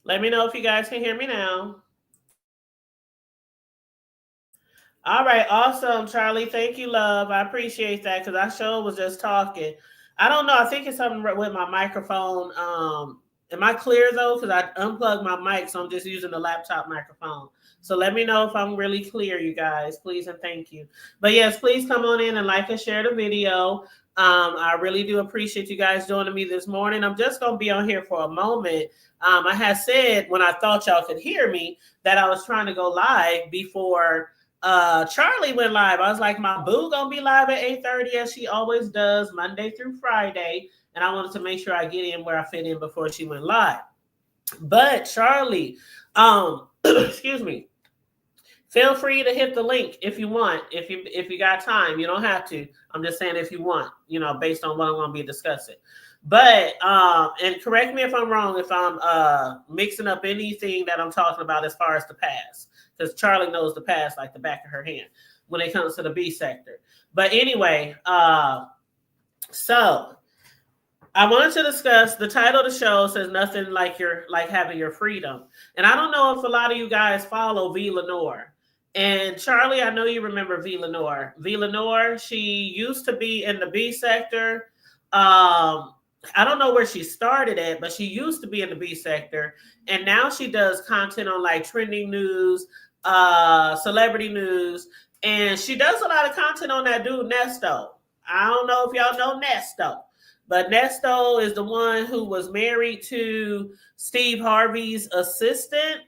Let me know if you guys can hear me now. All right, awesome, Charlie. Thank you, love. I appreciate that because I sure was just talking. I don't know. I think it's something with my microphone. Am I clear though? Because I unplugged my mic, so I'm just using the laptop microphone. So let me know if I'm really clear, you guys, please and thank you. But yes, please come on in and like and share the video. I really do appreciate you guys joining me this morning. I'm just gonna be on here for a moment. I had said when I thought y'all could hear me that I was trying to go live before Charlie went live. I was like, my boo gonna be live at 8:30 as she always does, Monday through Friday. And I wanted to make sure I get in where I fit in before she went live. But Charlie, excuse me, feel free to hit the link if you want. If you got time, you don't have to. I'm just saying if you want, based on what I'm gonna be discussing. But and correct me if I'm wrong if I'm mixing up anything that I'm talking about as far as the past, because Charlie knows the past like the back of her hand when it comes to the B sector. But anyway, so I wanted to discuss the title of the show says nothing like having your freedom. And I don't know if a lot of you guys follow VLenore. And Charlie, I know you remember VLenore. VLenore, she used to be in the B sector. I don't know where she started at, but she used to be in the B sector. And now she does content on like trending news, celebrity news. And she does a lot of content on that dude, Nesto. I don't know if y'all know Nesto. But Nesto is the one who was married to Steve Harvey's assistant.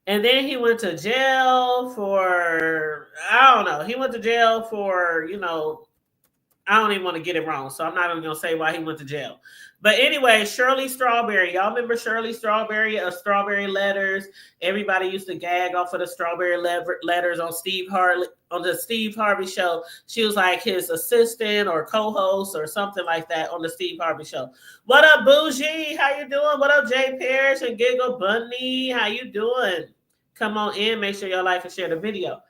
And then he went to jail for, I don't know, he went to jail for, I don't even want to get it wrong. So I'm not even going to say why he went to jail. But anyway, Shirley Strawberry. Y'all remember Shirley Strawberry of Strawberry Letters? Everybody used to gag off of the Strawberry Letters on the Steve Harvey show. She was like his assistant or co-host or something like that on the Steve Harvey show. What up, Bougie? How you doing? What up, Jay Parrish and Giggle Bunny? How you doing? Come on in. Make sure y'all like and share the video.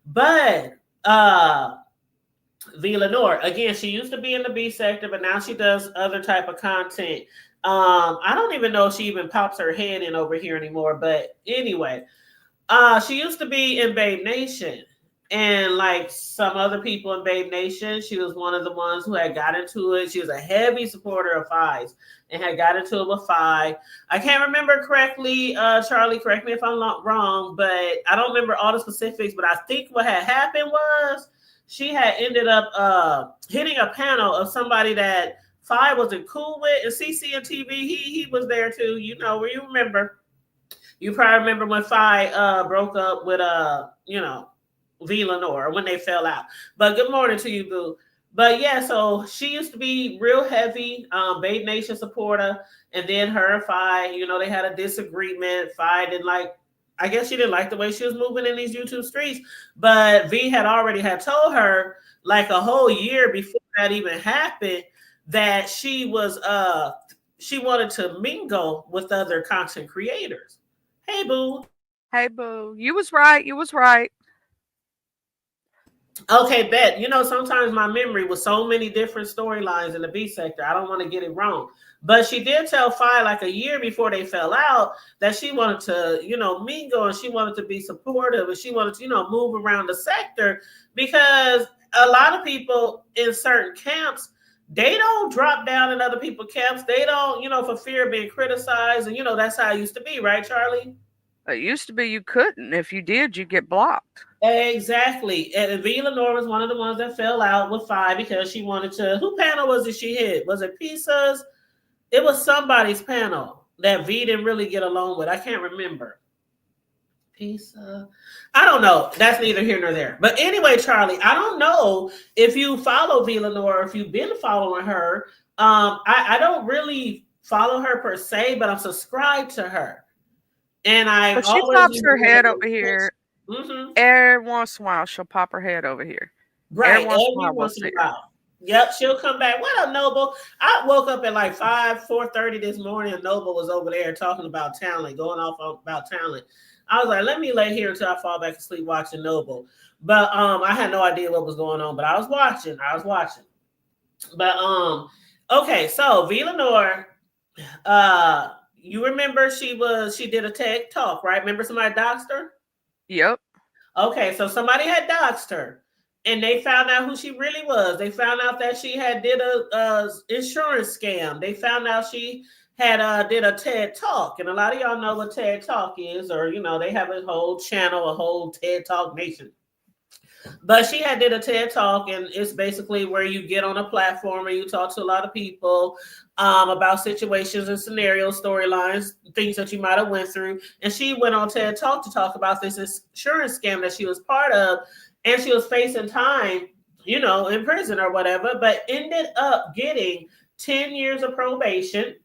But VLenore. Again, she used to be in the B sector, but now she does other type of content. I don't even know if she even pops her head in over here anymore. But anyway, she used to be in Babe Nation. And like some other people in Babe Nation, she was one of the ones who had got into it. She was a heavy supporter of Fies and had got into it with Fi. I can't remember correctly, Charlie, correct me if I'm not wrong, but I don't remember all the specifics. But I think what had happened was she had ended up hitting a panel of somebody that Fi wasn't cool with. And CC and TV, he was there too. You remember. You probably remember when Fi broke up with VLenore when they fell out. But good morning to you, boo. But yeah, so she used to be real heavy Babe Nation supporter, and then her and Fi, they had a disagreement. Fi didn't like, I guess she didn't like the way she was moving in these YouTube streets, but V had already had told her like a whole year before that even happened that she wanted to mingle with other content creators. Hey, boo. Hey, boo. You was right. You was right. Okay, bet. Sometimes my memory with so many different storylines in the B sector, I don't want to get it wrong. But she did tell Fi like a year before they fell out that she wanted to, mingle and she wanted to be supportive and she wanted to, move around the sector because a lot of people in certain camps, they don't drop down in other people's camps. They don't, for fear of being criticized. And, that's how it used to be, right, Charlie? It used to be you couldn't. If you did, you get blocked. Exactly. And VLenore was one of the ones that fell out with Fi because she wanted to. Who panel was it she hit? Was it Pisa's? It was somebody's panel that V didn't really get along with. I can't remember. Pisa. I don't know. That's neither here nor there. But anyway, Charlie, I don't know if you follow VLenore or if you've been following her. I don't really follow her per se, but I'm subscribed to her. And I But she always pops use her head over her. here. Mm-hmm. Every once in a while, she'll pop her head over here. Every Right, once in a every while, we'll once in see a her. while. Yep, she'll come back. What up, Noble? I woke up at like 4:30 this morning, and Noble was over there talking about talent, going off about talent. I was like, let me lay here until I fall back asleep watching Noble. But I had no idea what was going on, but I was watching. But okay, so VLenore, you remember she did a TED talk, right? Remember somebody doxed her? Yep. Okay, so somebody had doxed her, and they found out who she really was. They found out that she had did a insurance scam. They found out she had did a TED talk, and a lot of y'all know what TED talk is, or they have a whole channel, a whole TED talk nation. But she had did a TED talk, and it's basically where you get on a platform and you talk to a lot of people about situations and scenarios, storylines, things that you might have went through. And she went on TED Talk to talk about this insurance scam that she was part of, and she was facing time, in prison or whatever, but ended up getting 10 years of probation.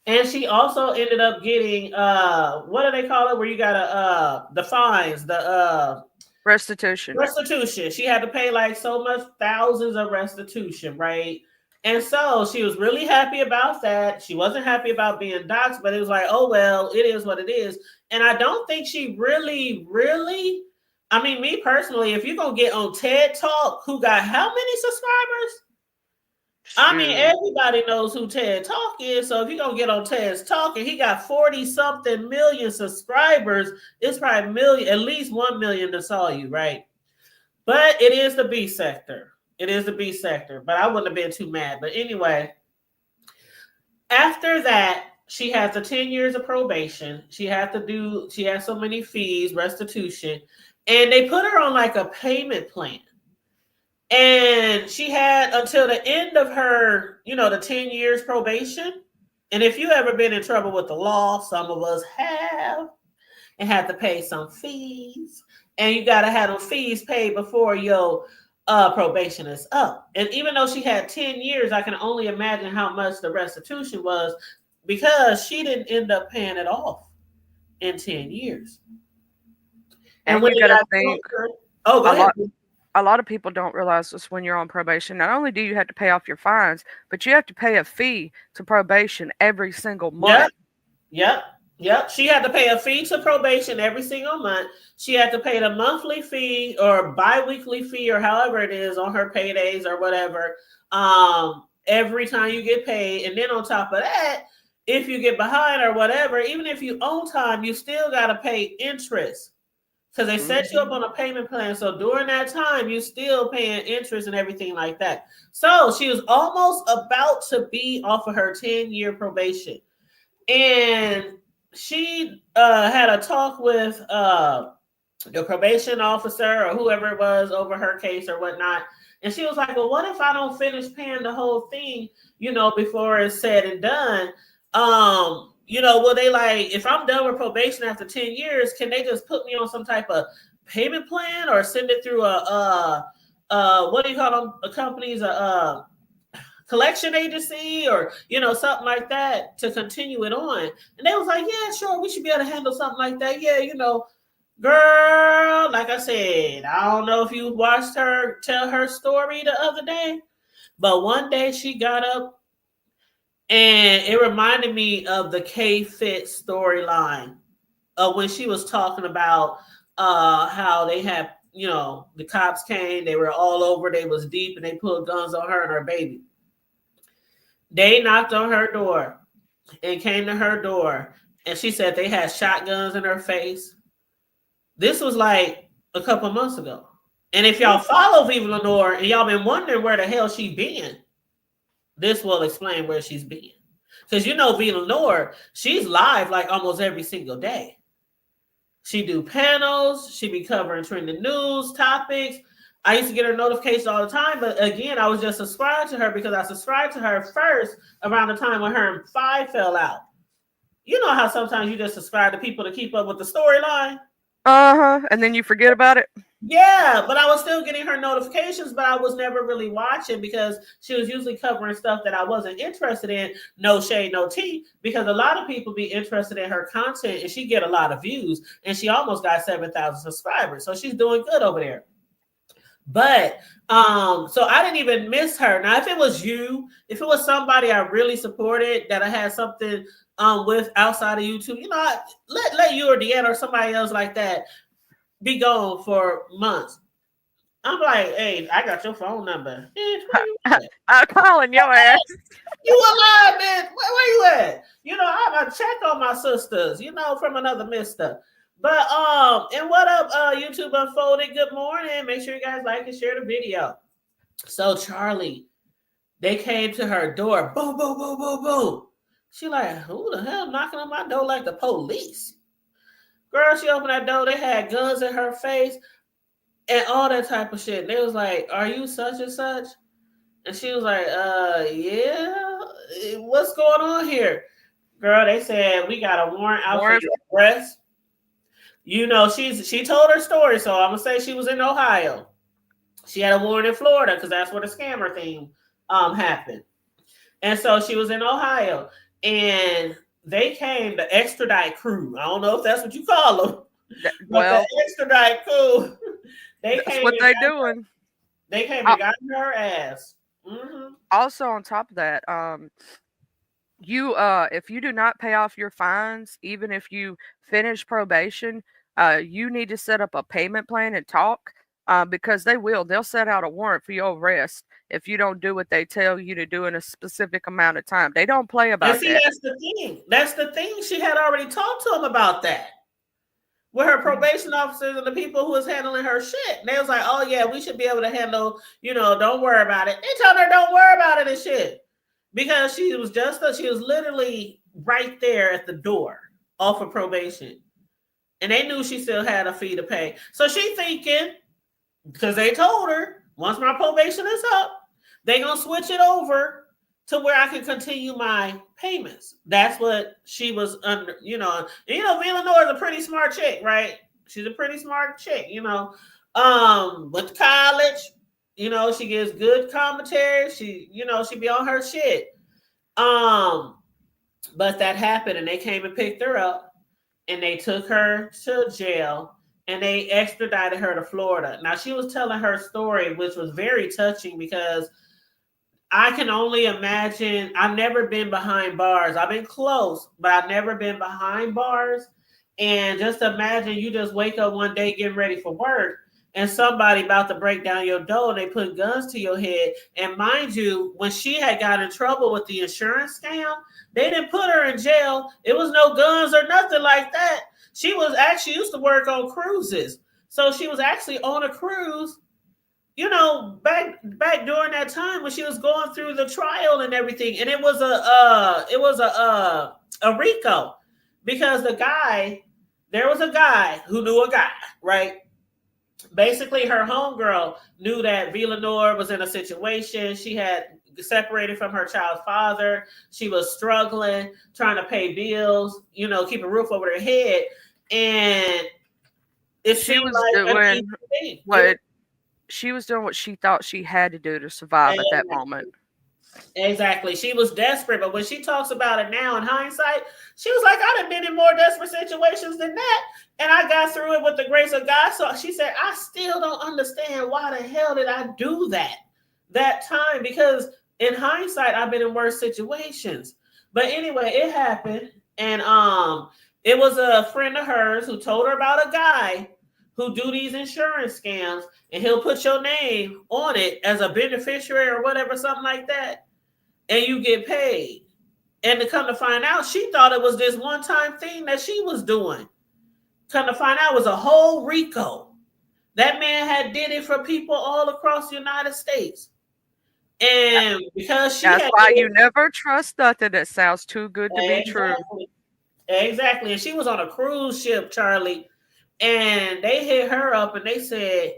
And she also ended up getting what do they call it? Where you gotta the fines, the Restitution. restitution. She had to pay like so much thousands of restitution, right? And so she was really happy about that. She wasn't happy about being doxxed, but it was like, oh well, it is what it is. And I don't think she really, I mean, me personally, if you're gonna get on TED Talk, who got how many subscribers? I mean, everybody knows who TED Talk is. So if you're gonna get on TED Talk and he got 40 something million subscribers, it's probably million, at least 1 million that saw you, right? But it is the B sector. It is the B sector. But I wouldn't have been too mad. But anyway, after that, she has the 10 years of probation. She has so many fees, restitution, and they put her on like a payment plan. And she had until the end of her, the 10 years probation. And if you ever been in trouble with the law, some of us have, and had to pay some fees. And you got to have those fees paid before your probation is up. And even though she had 10 years, I can only imagine how much the restitution was, because she didn't end up paying it off in 10 years. And when you got to think, go ahead. A lot of people don't realize this when you're on probation. Not only do you have to pay off your fines, but you have to pay a fee to probation every single month. Yep. She had to pay a fee to probation every single month. She had to pay the monthly fee or bi-weekly fee, or however it is, on her paydays or whatever, every time you get paid. And then on top of that, if you get behind or whatever, even if you own time, you still got to pay interest. Because they set you up on a payment plan. So during that time, you're still paying interest and everything like that. So she was almost about to be off of her 10-year probation. And she had a talk with the probation officer or whoever it was over her case or whatnot. And she was like, well, what if I don't finish paying the whole thing, before it's said and done? Will they, like, if I'm done with probation after 10 years, can they just put me on some type of payment plan or send it through what do you call them? A company's collection agency or, something like that to continue it on. And they was like, yeah, sure, we should be able to handle something like that. Yeah, girl, like I said, I don't know if you watched her tell her story the other day, but one day she got up, and it reminded me of the K-Fit storyline when she was talking about how they had, the cops came, they were all over, they was deep, and they pulled guns on her and her baby. They knocked on her door and came to her door, and she said they had shotguns in her face. This was like a couple months ago. And if y'all follow VLenore and y'all been wondering where the hell she been, this will explain where she's been. Because VLenore, she's live like almost every single day. She do panels. She be covering trending news topics. I used to get her notifications all the time. But again, I was just subscribed to her because I subscribed to her first around the time when her and Five fell out. You know how sometimes you just subscribe to people to keep up with the storyline? And then you forget about it? Yeah, but I was still getting her notifications, but I was never really watching because she was usually covering stuff that I wasn't interested in. No shade, no tea, because a lot of people be interested in her content and she get a lot of views, and she almost got 7,000 subscribers. So she's doing good over there. But so I didn't even miss her. Now, if it was if it was somebody I really supported that I had something with outside of YouTube, let you or Deanna or somebody else like that be gone for months. I'm like, hey, I got your phone number. Bitch, where you at? I'm calling your ass. You alive, man? Where you at? I'm gonna check on my sisters. From another mister. But and what up, YouTube Unfolded? Good morning. Make sure you guys like and share the video. So Charlie, they came to her door. Boom, boom, boom, boom, boom. She like, who the hell knocking on my door like the police? Girl, she opened that door. They had guns in her face and all that type of shit. And they was like, are you such and such? And she was like, yeah. What's going on here? Girl, they said we got a warrant out for your arrest. She told her story, so I'm gonna say she was in Ohio. She had a warrant in Florida because that's where the scammer thing happened. And so she was in Ohio, and they came, the extradite crew. I don't know if that's what you call them, but the extradite crew. That's what they're doing. They came and got her ass. Mm-hmm. Also, on top of that, if you do not pay off your fines, even if you finish probation, you need to set up a payment plan and talk. Because they'll set out a warrant for your arrest if you don't do what they tell you to do in a specific amount of time. They don't play about that. That's the thing. That's the thing. She had already talked to them about that with her probation officers and the people who was handling her shit. And they was like, oh yeah, we should be able to handle, don't worry about it. They told her don't worry about it and shit. Because she was literally right there at the door off of probation. And they knew she still had a fee to pay. So she thinking, because they told her, once my probation is up, they gonna switch it over to where I can continue my payments. That's what she was under, VLenore is a pretty smart chick, right? She's a pretty smart chick, went to college, she gives good commentary. She be on her shit. But that happened, and they came and picked her up, and they took her to jail, and they extradited her to Florida. Now, she was telling her story, which was very touching because I can only imagine. I've never been behind bars. I've been close, but I've never been behind bars. And just imagine you just wake up one day getting ready for work, and somebody about to break down your door, and they put guns to your head. And mind you, when she had got in trouble with the insurance scam, they didn't put her in jail. It was no guns or nothing like that. She was actually used to work on cruises. So she was actually on a cruise, back during that time when she was going through the trial and everything. And it was a RICO, because there was a guy who knew a guy, right? Basically, her homegirl knew that VLenore was in a situation. She had separated from her child's father. She was struggling, trying to pay bills, keep a roof over her head. And she was doing what she thought she had to do to survive at that moment. Exactly. She was desperate, but when she talks about it now in hindsight, she was like, I'd have been in more desperate situations than that, and I got through it with the grace of God. So she said, I still don't understand why the hell did I do that time, because in hindsight, I've been in worse situations. But anyway, it happened, and it was a friend of hers who told her about a guy who do these insurance scams, and he'll put your name on it as a beneficiary or whatever, something like that, and you get paid. And to come to find out, she thought it was this one-time thing that she was doing. Come to find out, it was a whole RICO. That man had did it for people all across the United States. And because that's why you never trust nothing that sounds too good to be true. Exactly. And she was on a cruise ship, Charlie. And they hit her up and they said,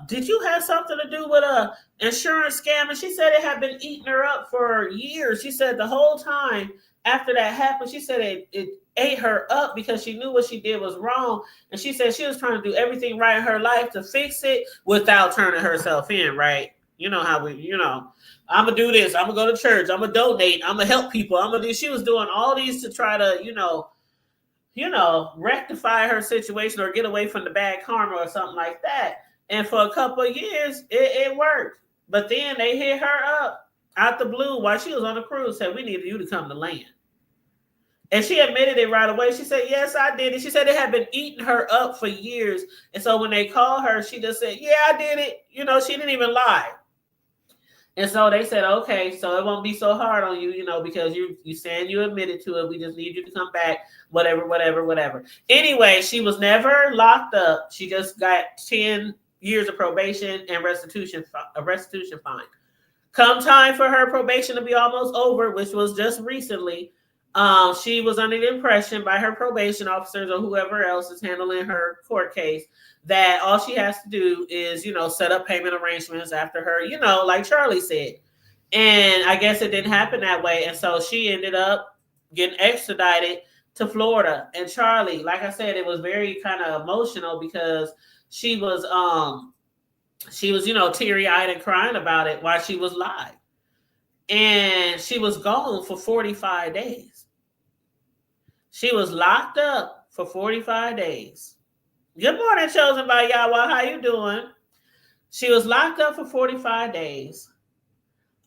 did you have something to do with a insurance scam? And she said it had been eating her up for years. She said the whole time after that happened, she said it ate her up because she knew what she did was wrong. And she said she was trying to do everything right in her life to fix it without turning herself in, right? You know how I'm going to do this. I'm going to go to church. I'm going to donate. I'm going to help people. She was doing all these to try to, rectify her situation or get away from the bad karma or something like that. And for a couple of years, it worked. But then they hit her up out the blue while she was on the cruise, said, we need you to come to land. And she admitted it right away. She said, yes, I did it. She said it had been eating her up for years. And so when they called her, she just said, yeah, I did it. You know, she didn't even lie. And so they said, okay, so it won't be so hard on you, you know, because you saying you admitted to it. We just need you to come back, whatever. Anyway, she was never locked up. She just got 10 years of probation and a restitution fine. Come time for her probation to be almost over, which was just recently, she was under the impression by her probation officers or whoever else is handling her court case that all she has to do is, you know, set up payment arrangements after her, you know, like Charlie said. And I guess it didn't happen that way. And so she ended up getting extradited to Florida. And Charlie, like I said, it was very kind of emotional because she was, you know, teary-eyed and crying about it while she was live. And she was gone for 45 days. She was locked up for 45 days. Good morning, chosen by Yahweh. How you doing? She was locked up for 45 days.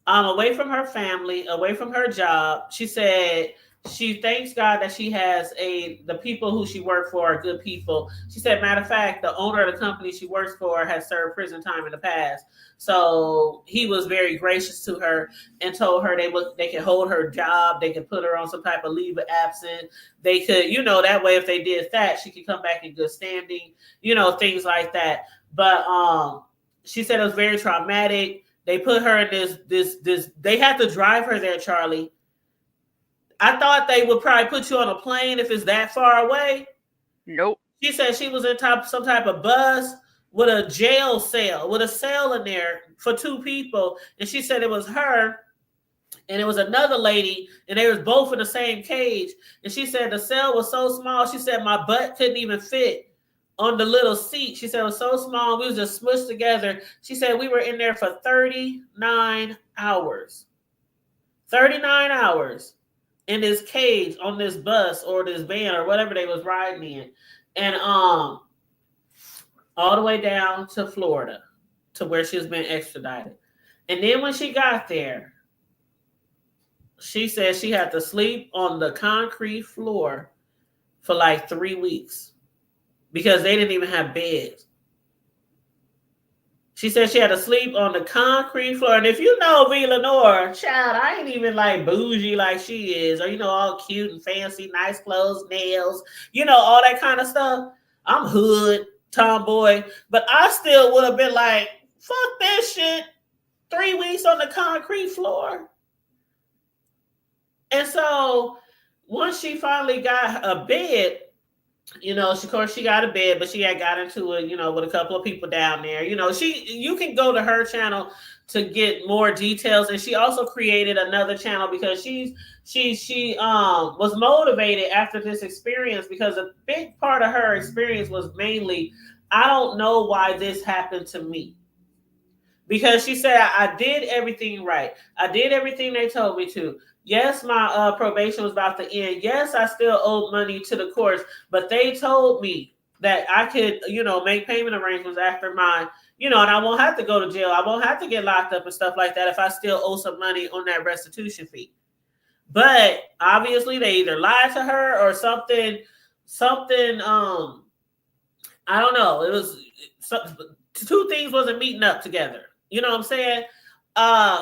Away from her family, away from her job. She said she thanks God that she has the people who she worked for are good people. She said, matter of fact, the owner of the company she works for has served prison time in the past. So he was very gracious to her and told her they could hold her job. They could put her on some type of leave of absence. They could, you know, that way if they did that, she could come back in good standing, you know, things like that. But she said it was very traumatic. They put her in this, they had to drive her there, Charlie. I thought they would probably put you on a plane if it's that far away. Nope. She said she was in some type of bus with a jail cell, with a cell in there for 2 people. And she said it was her and it was another lady, and they was both in the same cage. And she said the cell was so small, she said my butt couldn't even fit on the little seat. She said it was so small, we was just smushed together. She said we were in there for 39 hours. 39 hours. In this cage on this bus or this van or whatever they was riding in. And all the way down to Florida to where she was being extradited. And then when she got there, she said she had to sleep on the concrete floor for like 3 weeks because they didn't even have beds. She said she had to sleep on the concrete floor. And if you know VLenore, child, I ain't even like bougie like she is. Or, you know, all cute and fancy, nice clothes, nails, you know, all that kind of stuff. I'm hood, tomboy. But I still would have been like, fuck that shit. 3 weeks on the concrete floor. And so once she finally got a bed, you know, of course she got a bed, but she had got into it, you know, with a couple of people down there. You know, you can go to her channel to get more details. And she also created another channel because she was motivated after this experience, because a big part of her experience was mainly, I don't know why this happened to me. Because she said, I did everything right. I did everything they told me to. Yes, my probation was about to end. Yes, I still owed money to the courts, but they told me that I could, you know, make payment arrangements after my, you know, and I won't have to go to jail. I won't have to get locked up and stuff like that if I still owe some money on that restitution fee. But obviously they either lied to her or something, I don't know. It was 2 things wasn't meeting up together. You know what I'm saying?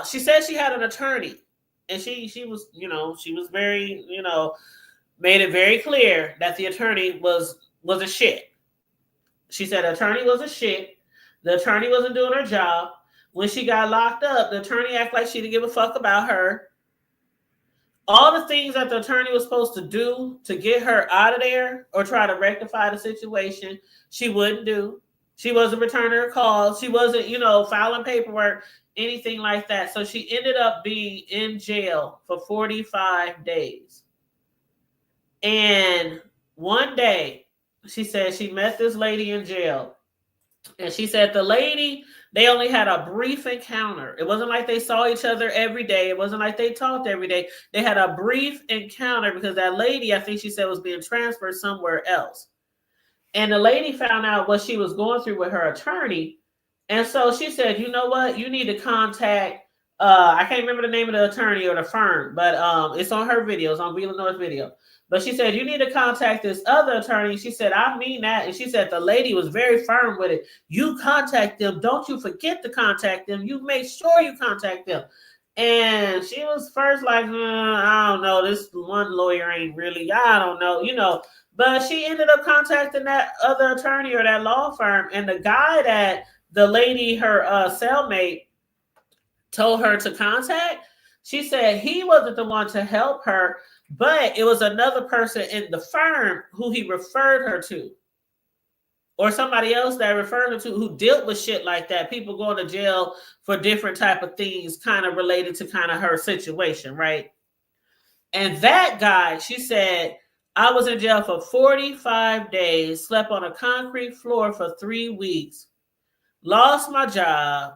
She said she had an attorney. And she was, you know, she was very, you know, made it very clear that the attorney was a shit. She said the attorney was a shit. The attorney wasn't doing her job. When she got locked up, the attorney acted like she didn't give a fuck about her. All the things that the attorney was supposed to do to get her out of there or try to rectify the situation, she wouldn't do. She wasn't returning her calls. She wasn't, you know, filing paperwork, anything like that. So she ended up being in jail for 45 days. And one day, she said she met this lady in jail. And she said the lady, they only had a brief encounter. It wasn't like they saw each other every day. It wasn't like they talked every day. They had a brief encounter because that lady, I think she said, was being transferred somewhere else. And the lady found out what she was going through with her attorney. And so she said, you know what? You need to contact, I can't remember the name of the attorney or the firm, but it's on her videos, on VLenore's video. But she said, you need to contact this other attorney. She said, I mean that. And she said, the lady was very firm with it. You contact them. Don't you forget to contact them. You make sure you contact them. And she was first like, I don't know. This one lawyer ain't really, I don't know, But she ended up contacting that other attorney or that law firm. And the guy that the lady, her cellmate, told her to contact, she said he wasn't the one to help her, but it was another person in the firm who he referred her to, or somebody else that referred her to who dealt with shit like that. People going to jail for different type of things, kind of related to kind of her situation, right? And that guy, she said, I was in jail for 45 days, slept on a concrete floor for 3 weeks, lost my job.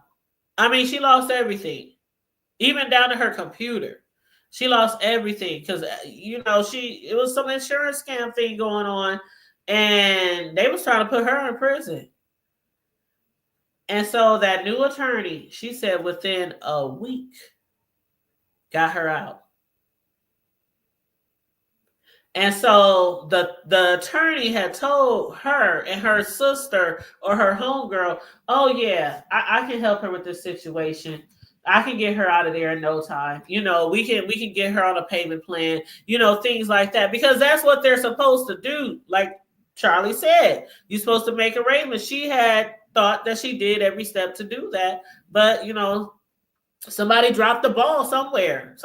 I mean, she lost everything, even down to her computer. She lost everything because it was some insurance scam thing going on, and they was trying to put her in prison. And so that new attorney, she said, within a week, got her out. And so the attorney had told her and her sister or her homegirl, oh yeah, I can help her with this situation. I can get her out of there in no time. We can get her on a payment plan, things like that, because that's what they're supposed to do. Like Charlie said, you're supposed to make arrangements. She had thought that she did every step to do that, but somebody dropped the ball somewhere.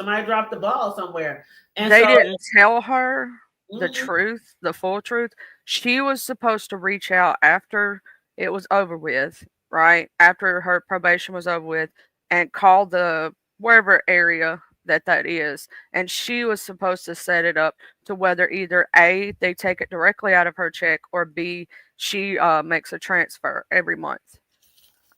And they so didn't tell her the truth, the full truth. She was supposed to reach out after it was over with, right? After her probation was over with, and call the wherever area that is. And she was supposed to set it up to whether either A, they take it directly out of her check, or B, she makes a transfer every month.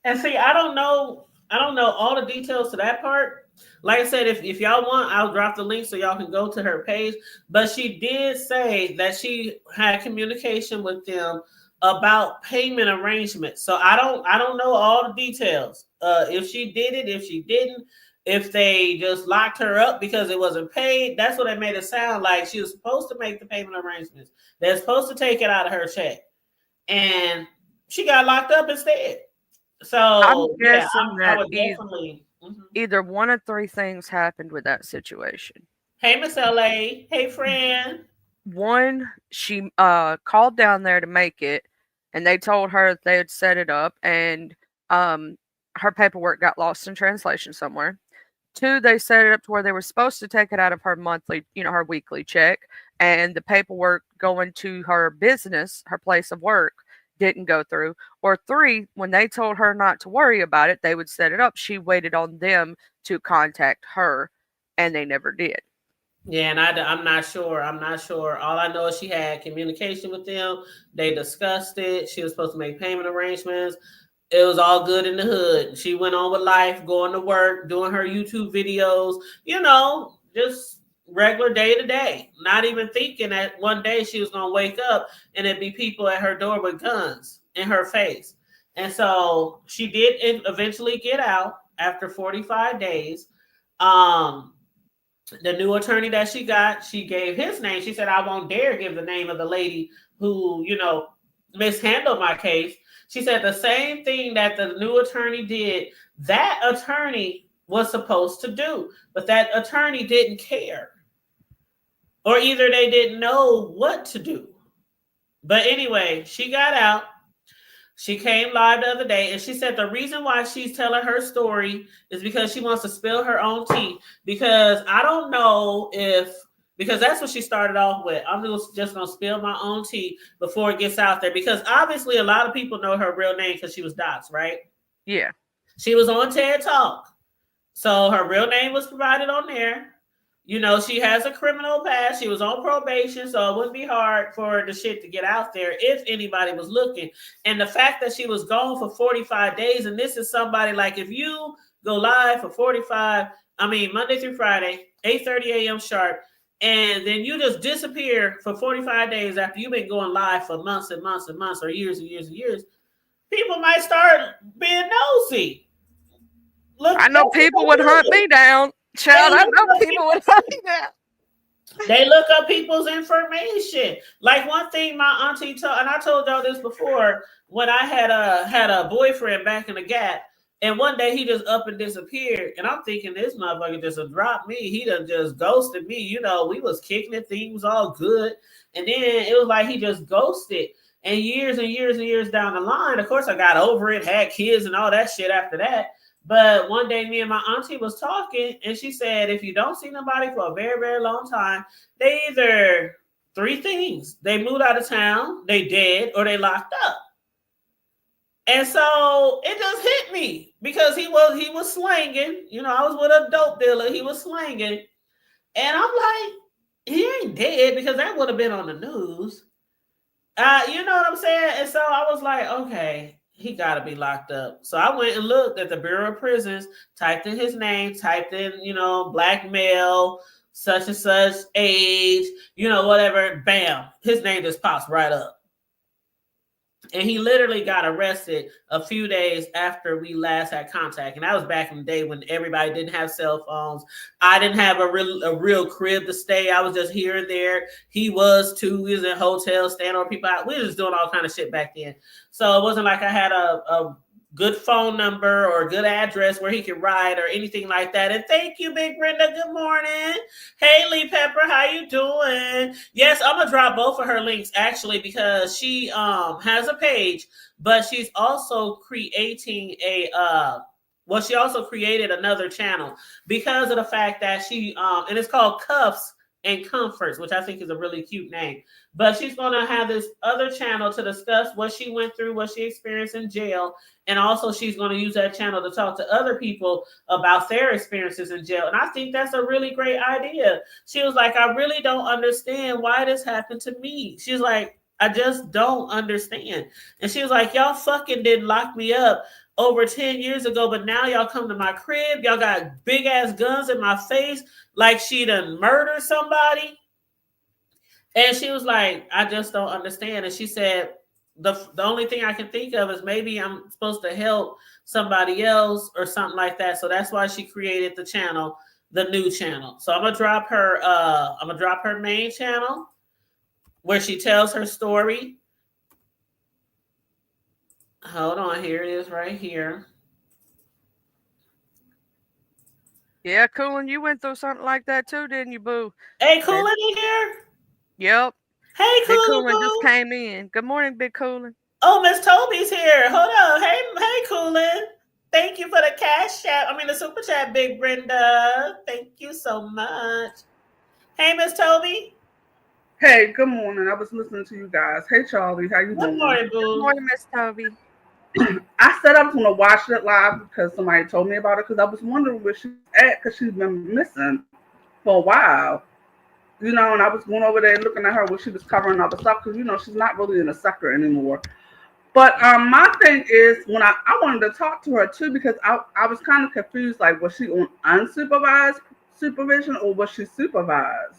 And see, I don't know all the details to that part. Like I said, if y'all want, I'll drop the link so y'all can go to her page. But she did say that she had communication with them about payment arrangements. So I don't know all the details. If she did it, if she didn't, if they just locked her up because it wasn't paid. That's what it made it sound like. She was supposed to make the payment arrangements. They're supposed to take it out of her check. And she got locked up instead. So I'm yeah, guessing I that would definitely. either one of three things happened with that situation. Hey, Miss LA. Hey, friend. One, she called down there to make it, and they told her they had set it up, and her paperwork got lost in translation somewhere. Two, they set it up to where they were supposed to take it out of her monthly, her weekly check, and the paperwork going to her business, her place of work, didn't go through. Or three, when they told her not to worry about it, they would set it up. She waited on them to contact her, and they never did. Yeah, and I'm not sure. All I know is she had communication with them. They discussed it. She was supposed to make payment arrangements. It was all good in the hood. She went on with life, going to work, doing her YouTube videos, just regular day to day. Not even thinking that one day she was going to wake up and it'd be people at her door with guns in her face. And so she did eventually get out after 45 days. The new attorney that she got, she gave his name. She said, I won't dare give the name of the lady who, mishandled my case. She said the same thing that the new attorney did, that attorney was supposed to do, but that attorney didn't care. Or either they didn't know what to do. But anyway, she got out. She came live the other day, and she said the reason why she's telling her story is because she wants to spill her own tea. Because I don't know because that's what she started off with. I'm just going to spill my own tea before it gets out there. Because obviously a lot of people know her real name because she was doxxed, right? Yeah. She was on TED Talk. So her real name was provided on there. She has a criminal past. She was on probation, so it wouldn't be hard for the shit to get out there if anybody was looking. And the fact that she was gone for 45 days, and this is somebody like if you go live for Monday through Friday, 8:30 a.m. sharp, and then you just disappear for 45 days after you've been going live for months and months and months or years and years and years, people might start being nosy. I know people would hunt me down. Child, I know people would hunt me down. They look up people's information. Like one thing my auntie told, and I told y'all this before, when I had a boyfriend back in the Gap, and one day he just up and disappeared, and I'm thinking this motherfucker just dropped me. He done just ghosted me. You know, we was kicking it, things all good, and then it was like he just ghosted. And years down the line, of course, I got over it, had kids and all that shit after that. But one day, me and my auntie was talking, and she said, if you don't see nobody for a very, very long time, they either three things: they moved out of town, they dead, or they locked up. And so it just hit me because he was slanging. You know, I was with a dope dealer. He was slanging, and I'm like, he ain't dead because that would have been on the news. You know what I'm saying? And so I was like, okay, he got to be locked up. So I went and looked at the Bureau of Prisons, typed in his name, typed in, black male, such and such age, whatever. Bam, his name just pops right up. And he literally got arrested a few days after we last had contact. And that was back in the day when everybody didn't have cell phones. I didn't have a real crib to stay. I was just here and there. He was too. We was in hotels, staying on people out. We were just doing all kind of shit back then. So it wasn't like I had a good phone number or a good address where he could ride or anything like that. And thank you, Big Brenda. Good morning. Hey, Lee Pepper, how you doing? Yes, I'm gonna drop both of her links actually because she has a page, but she's also creating she also created another channel because of the fact that she and it's called Cuffs and Comforts, which I think is a really cute name. But she's going to have this other channel to discuss what she went through, what she experienced in jail. And also she's going to use that channel to talk to other people about their experiences in jail. And I think that's a really great idea. She was like, I really don't understand why this happened to me. She's like, I just don't understand. And she was like, y'all fucking didn't lock me up over 10 years ago, but now y'all come to my crib. Y'all got big ass guns in my face like she done murdered somebody. And she was like, I just don't understand. And she said, the only thing I can think of is maybe I'm supposed to help somebody else or something like that. So that's why she created the channel, the new channel. So I'm gonna drop her main channel where she tells her story. Hold on, here it is right here. Yeah, Coolin, you went through something like that too, didn't you, boo? Hey, Coolin in here? Yep. Hey, Big Coolin, Coolin just boo. came in. Good morning, Big Coolin. Oh, Miss Toby's here. Hold on. Hey, Coolin. Thank you for the the super chat, Big Brenda. Thank you so much. Hey, Miss Toby. Hey, good morning. I was listening to you guys. Hey, Charlie, how you Good doing? morning, Good boo. morning, Miss Toby. I said I was going to watch it live because somebody told me about it because I was wondering where she's at because she's been missing for a while. And I was going over there looking at her when she was covering other stuff because, she's not really in the sector anymore. But my thing is when I wanted to talk to her too because I was kind of confused. Like, was she on unsupervised supervision or was she supervised?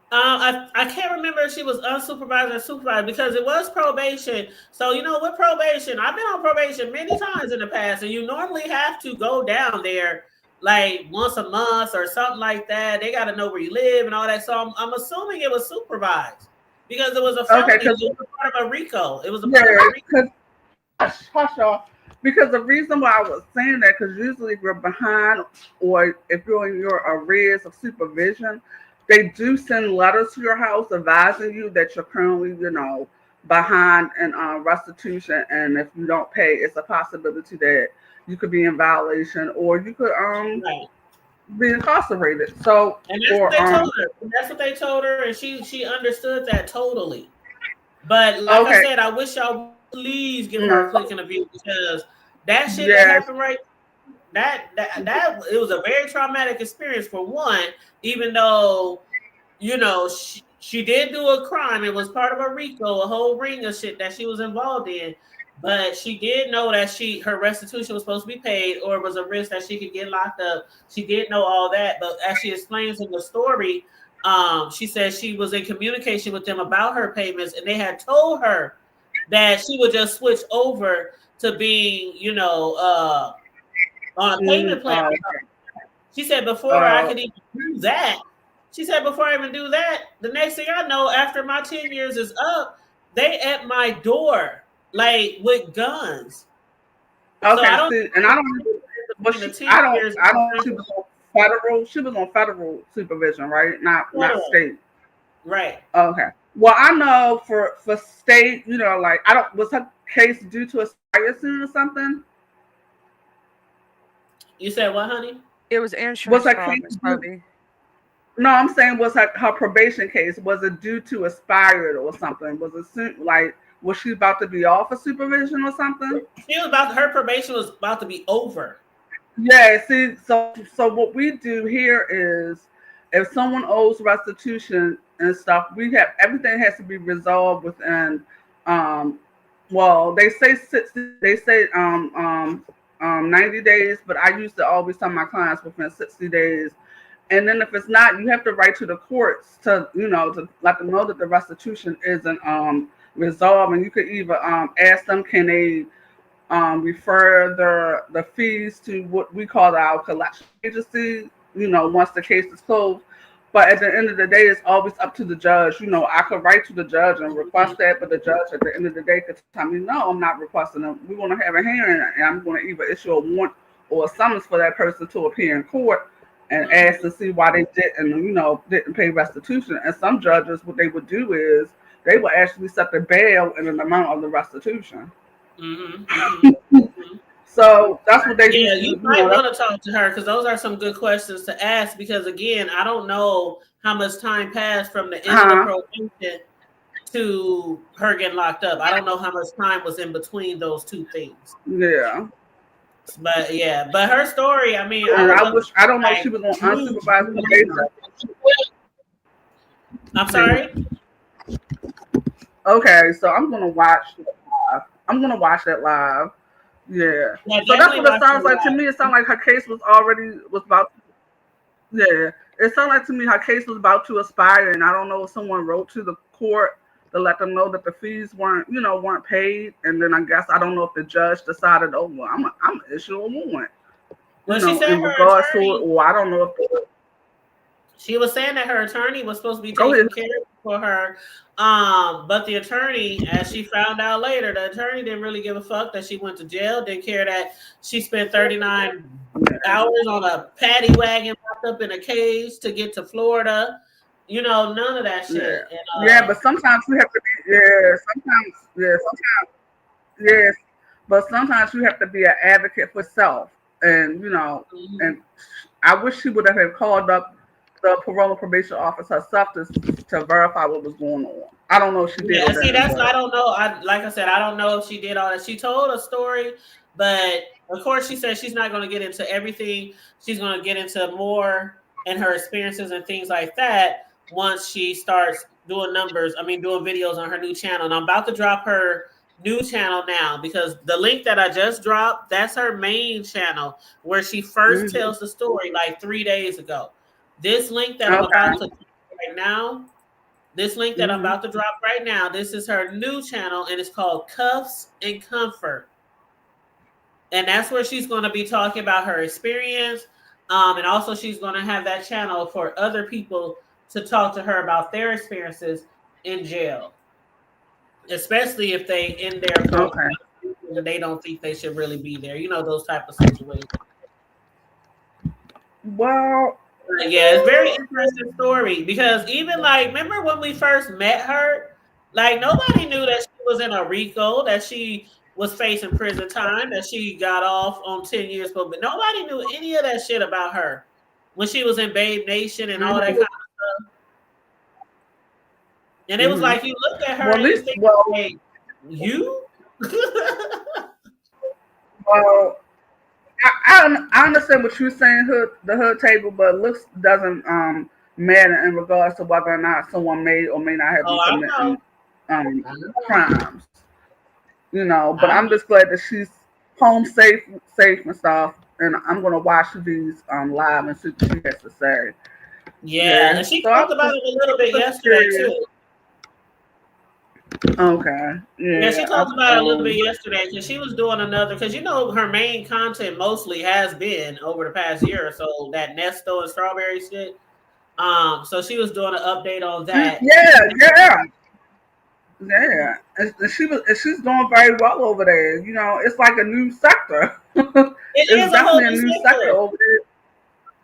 I can't remember if she was unsupervised or supervised because it was probation. So, with probation, I've been on probation many times in the past, and you normally have to go down there like once a month or something like that. They got to know where you live and all that. So I'm assuming it was supervised because it was a felony. Okay, It was a part of a RICO. It was a yeah, part of a RICO. hush off. Because the reason why I was saying that, because usually if you're behind or if you're in your arrears of supervision, they do send letters to your house advising you that you're currently, behind in restitution. And if you don't pay, it's a possibility that you could be in violation or you could Right. be incarcerated. So, And that's what or they told her. That's what they told her, and she understood that totally. But like I okay, said, I wish y'all please give her a no, click and a view because that shit that yes, happened right that it was a very traumatic experience for one, even though she did do a crime. It was part of a RICO, a whole ring of shit that she was involved in. But she did know that her restitution was supposed to be paid, or it was a risk that she could get locked up. She did know all that, but as she explains in the story, she says she was in communication with them about her payments, and they had told her that she would just switch over to being, on a payment plan. okay, She said before I uh, could even do that, She said, before I even do that, the next thing I know, after my 10 years is up, they at my door, like with guns. So I Okay, don't see, and I don't, but between the 10 I don't, years I don't. She was on federal. She was on federal supervision, right? Not state. right. Okay. Well, I know for state, like I don't. Was her case due to expire soon or something? You said what, honey? It was Was insurance her fraud, case Miss due? Kobe. No, I'm saying was her probation case, was it due to expired or something? Was it like, was she about to be off of supervision or something? Her probation was about to be over. Yeah, see, so what we do here is if someone owes restitution and stuff, we have everything has to be resolved within um well, they say 60, they say 90 days, but I used to always tell my clients within 60 days. And then if it's not, you have to write to the courts to, to let them know that the restitution isn't resolved. And you could either ask them, can they refer the fees to what we call our collection agency, once the case is closed. But at the end of the day, it's always up to the judge. I could write to the judge and request that, but the judge at the end of the day could tell me, no, I'm not requesting it. We want to have a hearing, and I'm going to either issue a warrant or a summons for that person to appear in court and ask to see why they didn't pay restitution. And some judges, what they would do is they would actually set the bail in an amount of the restitution. Mm-hmm, mm-hmm, mm-hmm. So that's what they do. Yeah, you might want to talk to her because those are some good questions to ask. Because again, I don't know how much time passed from the end of the probation to her getting locked up. I don't know how much time was in between those two things. Yeah. But her story, I mean, I don't know if she was on unsupervised probation. I'm sorry? Okay, so I'm gonna watch that live. Yeah. So that's what it sounds like to me. It sounds like her case was about. Yeah. It sounds like to me her case was about to expire, and I don't know if someone wrote to the court to let them know that the fees weren't paid, and then I guess I don't know if the judge decided, oh well, I'm gonna issue a warrant. Well, she said in regards to it, or I don't know if she was saying that her attorney was supposed to be taking care for her. But the attorney, as she found out later, the attorney didn't really give a fuck that she went to jail, didn't care that she spent 39 hours on a paddy wagon locked up in a cage to get to Florida. None of that shit. Yeah. But sometimes you have to be, but sometimes you have to be an advocate for self. And, and I wish she would have called up the parole and probation office herself to verify what was going on. I don't know if she did. Yeah, see, that's what I don't know. Like I said, I don't know if she did all that. She told a story, but of course she said she's not going to get into everything. She's going to get into more and her experiences and things like that once she starts doing videos on her new channel. And I'm about to drop her new channel now because the link that I just dropped, that's her main channel where she first tells the story like 3 days ago. This link that I'm about to drop right now, this is her new channel, and it's called Cuffs and Comfort. And that's where she's going to be talking about her experience. And also she's going to have that channel for other people to talk to her about their experiences in jail. Especially if they in there and they don't think they should really be there. Those type of situations. Well, yeah, it's a very interesting story because even remember when we first met her, nobody knew that she was in a RICO, that she was facing prison time, that she got off on 10 years, but nobody knew any of that shit about her when she was in Babe Nation and all that kind of stuff. And it was like you looked at her and you think, hey, you? Well, I understand what you're saying, the hood table, but looks doesn't matter in regards to whether or not someone may or may not have been committing crimes. But I'm just glad that she's home safe and stuff. And I'm gonna watch these live and see what she has to say. Yeah, and she talked about it a little bit yesterday too. Okay. Yeah, she talked about it a little bit yesterday because she was doing because her main content mostly has been over the past year or so that Nesto and strawberry shit. So she was doing an update on Mm, that. yeah. And she's doing very well over there. You know, it's like a new sector. It It's is a whole definitely a new new sector sector. over there.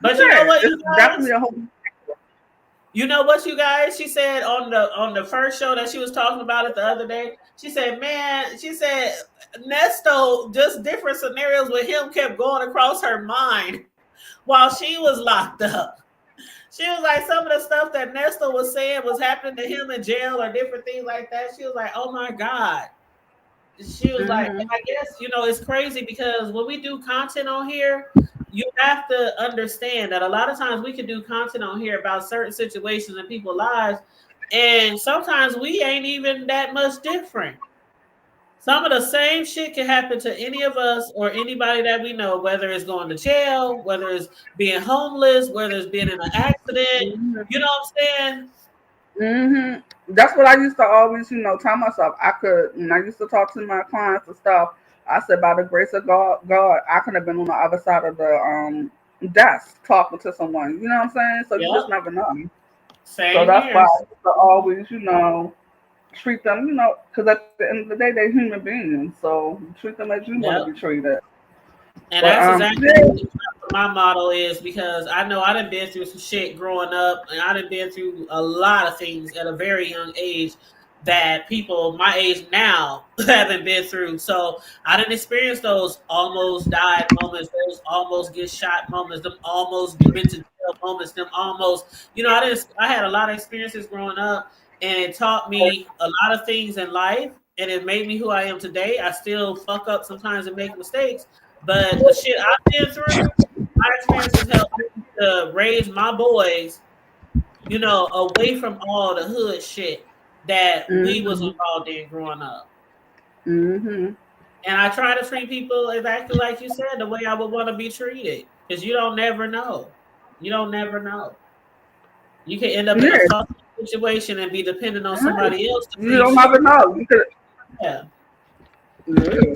But you know Yeah, what, it's you definitely guys? a whole. You know what, you guys? She said on the first show that she was talking about it the other day. She said, "Man," she said, "Nesto, just different scenarios with him kept going across her mind while she was locked up." She was like, some of the stuff that Nesto was saying was happening to him in jail or different things like that. She was like, "Oh my God." She was like, and Mm-hmm. I guess, it's crazy because when we do content on here, you have to understand that a lot of times we can do content on here about certain situations in people's lives, and sometimes we ain't even that much different. Some of the same shit can happen to any of us or anybody that we know, whether it's going to jail, whether it's being homeless, whether it's being in an accident. You know what I'm saying? That's what I used to always, tell myself. I could, when I used to talk to my clients and stuff, I said, by the grace of God, I could have been on the other side of the desk talking to someone. You know what I'm saying? So you Yep. just never know. So Same that's why here. I used to always, treat them, because at the end of the day, they're human beings. So treat them as you want to Yep. be treated. And But that's exactly yeah. what my motto is, because I know I done been through some shit growing up, and I done been through a lot of things at a very young age that people my age now haven't been through. So I didn't experience those almost died moments, those almost get shot moments, them almost went to jail moments, them almost, I had a lot of experiences growing up, and it taught me a lot of things in life, and it made me who I am today. I still fuck up sometimes and make mistakes, but the shit I've been through, my experiences helped me to raise my boys, away from all the hood shit that we was Mhm. involved in growing up. Mhm. And I try to treat people exactly like you said, the way I would want to be treated. Because you don't never know. You don't never know. You can end up in a Yeah. fucked situation and be dependent on Right. somebody else to You please don't you. never know. You could. Yeah. Yeah.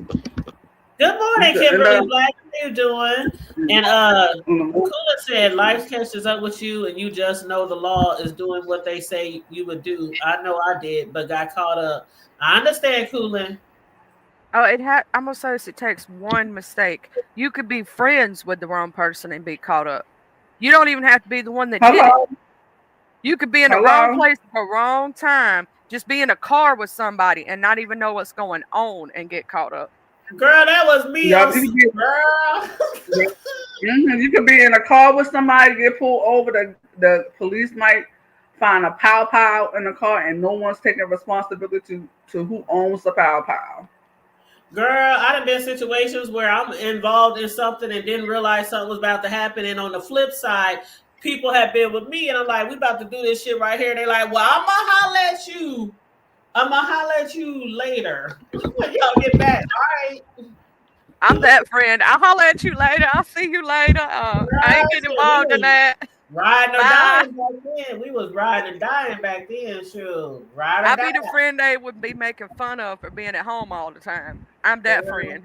Good You morning, could end Kimberly up. Black. How you doing? And Mm-hmm. Kula said life catches up with you and you just know the law is doing what they say you would do. I know I did, but got caught up. I understand, Coolin. Oh, I'm gonna say this, it takes one mistake. You could be friends with the wrong person and be caught up. You don't even have to be the one that did it. Hello. You could be in the wrong Hello. place at the wrong time, just be in a car with somebody and not even know what's going on and get caught up. Girl, that was me Yeah. on girl. You could be in a car with somebody, get pulled over. The police might find a pow pow in the car, and no one's taking responsibility to who owns the pow pow. Girl, I done been situations where I'm involved in something and didn't realize something was about to happen. And on the flip side, people have been with me and I'm like, we about to do this shit right here. They're like, well, I'm gonna holler at you. I'm gonna holler at you later when y'all get back. All right. I'm that friend. I'll holler at you later. I'll see you later. I ain't Right. getting Shit, we involved in was that. riding or Bye. dying back then. We was riding and dying back then. Shoot. Ride or I'll die. be the friend they would be making fun of for being at home all the time. I'm that Girl, friend.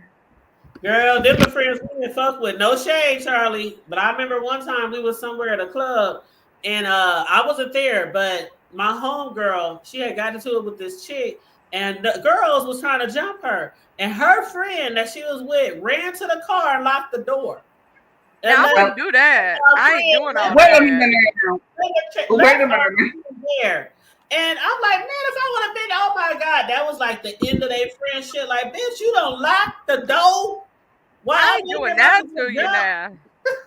girl, them the friends we didn't fuck with. No shade, Charlie. But I remember one time we was somewhere at a club and I wasn't there, but my homegirl, she had got into it with this chick and the girls was trying to jump her. And her friend that she was with ran to the car and locked the door. And Now I let Uh, wouldn't do that. our I ain't friend doing all left, Wait a that. minute now. Wait left a our minute. friend there. And I'm like, man, if I would have been, oh my God, that was like the end of their friendship. Like, bitch, you don't lock the door while I I'm ain't in doing here about that to to get you jumped. now.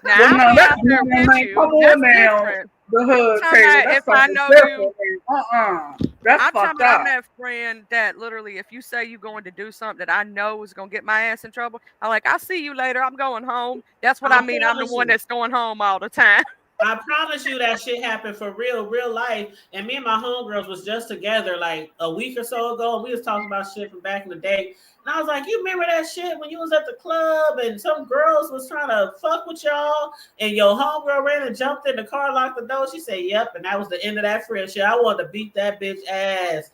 Now Well, I'll no, be that's out there different, with man. Come you. on That's now. different. The I'm hood talking table. about That's if I something know you. different. That's I'm talking fucked about I'm up. that friend that literally, if you say you're going to do something that I know is going to get my ass in trouble, I'm like, I'll see you later. I'm going home. That's what I I mean. I'm the promise one you. that's going home all the time. I promise you that shit happened for real life. And me and my homegirls was just together like a week or so ago, and we was talking about shit from back in the day. And I was like, you remember that shit when you was at the club and some girls was trying to fuck with y'all, and your homegirl ran and jumped in the car, locked the door. She said, "Yep," and that was the end of that friendship. I wanted to beat that bitch ass.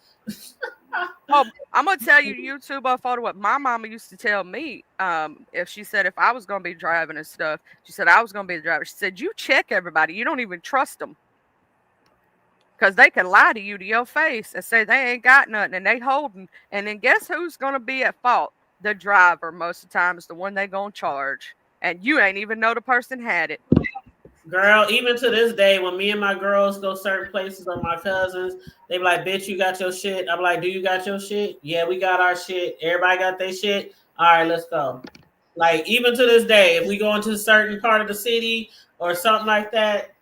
Oh, I'm gonna tell you YouTube a photo what my mama used to tell me. If she said if I was gonna be driving and stuff, she said I was gonna be the driver. She said you check everybody. You don't even trust them. Because they can lie to you to your face and say they ain't got nothing and they holding. And then guess who's going to be at fault? The driver most of the time is the one they going to charge. And you ain't even know the person had it. Girl, even to this day, when me and my girls go certain places or my cousins, they be like, bitch, you got your shit. I'm like, do you got your shit? Yeah, we got our shit. Everybody got their shit. All right, let's go. Like, even to this day, if we go into a certain part of the city or something like that,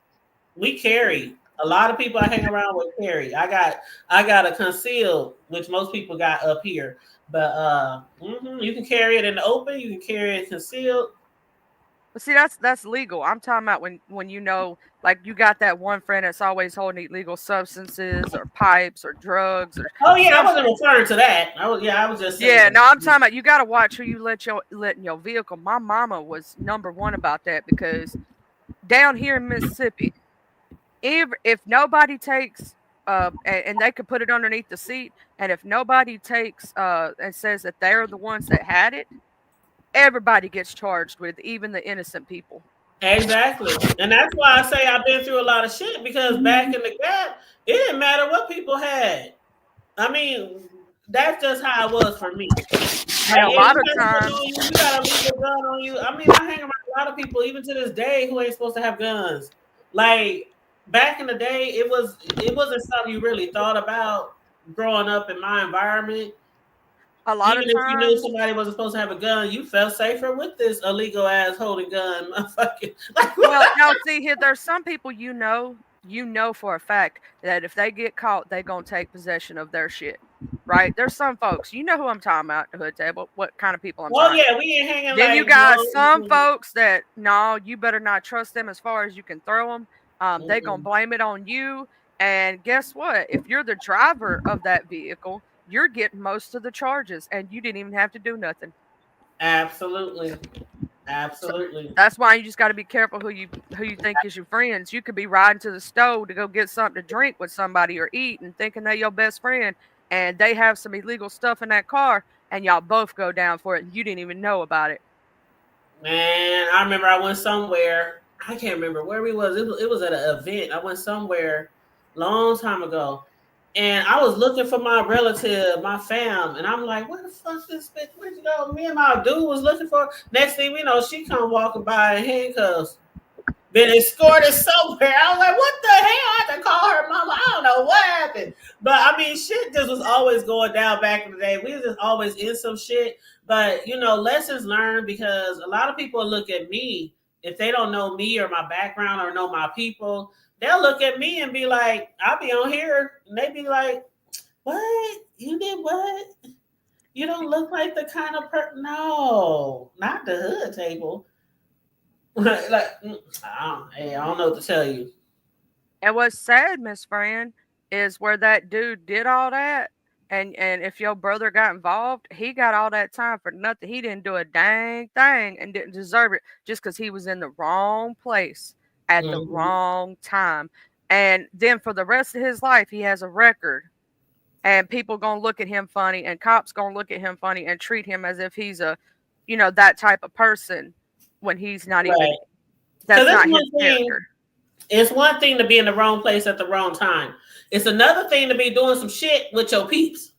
we carry. A lot of people I hang around with carry. I got a concealed, which most people got up here. But you can carry it in the open, you can carry it concealed. But see, that's legal. I'm talking about when you know, like you got that one friend that's always holding illegal substances or pipes or drugs or Oh yeah, I something. wasn't referring to that. I was just saying. Yeah, no, I'm talking about you got to watch who you let in your vehicle. My mama was number one about that because down here in Mississippi, if nobody takes and they could put it underneath the seat, and if nobody takes and says that they're the ones that had it, everybody gets charged with, even the innocent people. Exactly. And that's why I say I've been through a lot of shit because back in the gap, it didn't matter what people had. I mean, that's just how it was for me. And Like, a yeah, lot you of got a gun times, on you, you got a legal gun on you. I mean, I hang around a lot of people, even to this day, who ain't supposed to have guns. Like back in the day, it wasn't something you really thought about growing up in my environment. a lot Even of if you knew times, somebody wasn't supposed to have a gun, you felt safer with this illegal ass holding gun, motherfucker. Like, well, now see here, there's some people you know for a fact that if they get caught, they gonna take possession of their shit. Right? There's some folks, you know who I'm talking about at the hood table, what kind of people I'm oh talking. yeah, we ain't hanging Then you like got no. some folks that no, you better not trust them as far as you can throw them. They gonna Mm-mm. blame it on you. And guess what? If you're the driver of that vehicle, you're getting most of the charges, and you didn't even have to do nothing. Absolutely, So absolutely. that's why you just got to be careful who you think is your friends. You could be riding to the stove to go get something to drink with somebody or eat, and thinking they're your best friend, and they have some illegal stuff in that car, and y'all both go down for it, and you didn't even know about it. Man, I remember I went somewhere. I can't remember where we was. It was at an event. I went somewhere long time ago, and I was looking for my relative, my fam, and I'm like, "Where the fuck this bitch? Where'd you go?" Me and my dude was looking for her. Next thing we know, she come walking by in handcuffs. Been escorted somewhere. I was like, "What the hell?" I had to call her mama. I don't know what happened, but I mean, shit just was always going down back in the day. We was just always in some shit. But lessons learned because a lot of people look at me if they don't know me or my background or know my people. They'll look at me and be like, "I'll be on here," and they be like, "What? You did what? You don't look like the kind of person." No, not the hood table. I don't know what to tell you. And what's sad, Miss Fran, is where that dude did all that, and if your brother got involved, he got all that time for nothing. He didn't do a dang thing and didn't deserve it just because he was in the wrong place at the Mhm. wrong time. And then for the rest of his life, he has a record, and people gonna look at him funny, and cops gonna look at him funny and treat him as if he's that type of person when he's not even. Right. Because That's not his character. it's one thing to be in the wrong place at the wrong time. It's another thing to be doing some shit with your peeps.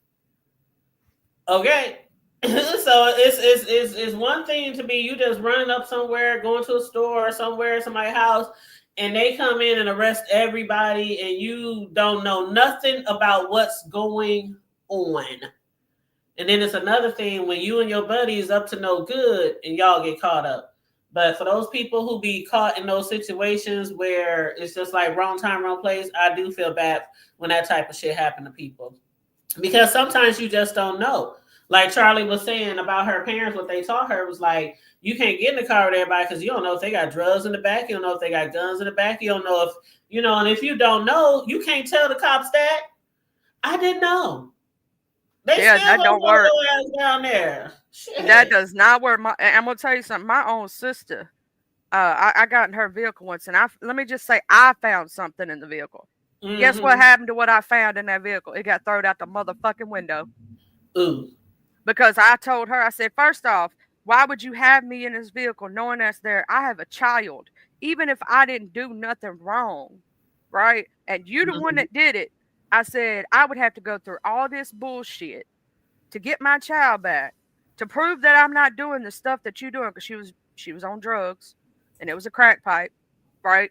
Okay. So it's one thing to be you just running up somewhere, going to a store or somewhere, somebody's house, and they come in and arrest everybody, and you don't know nothing about what's going on. And then it's another thing when you and your buddies up to no good and y'all get caught up. But for those people who be caught in those situations where it's just like wrong time, wrong place, I do feel bad when that type of shit happen to people. Because sometimes you just don't know. Like Charlie was saying about her parents, what they taught her was like, you can't get in the car with everybody because you don't know if they got drugs in the back. You don't know if they got guns in the back. You don't know and if you don't know, you can't tell the cops that. I didn't know. They Yeah, still that gonna don't throw work. your ass down there. That Shit. does not work. I'm gonna tell you something. My own sister, I got in her vehicle once, and let me just say, I found something in the vehicle. Guess what Mm-hmm. happened to what I found in that vehicle? It got thrown out the motherfucking window Ooh. because I told her, I said, first off, why would you have me in this vehicle knowing that's there? I have a child. Even if I didn't do nothing wrong, right? And you the one that did it. I said I would have to go through all this bullshit to get my child back, to prove that I'm not doing the stuff that you're doing, because she was on drugs and it was a crack pipe, right?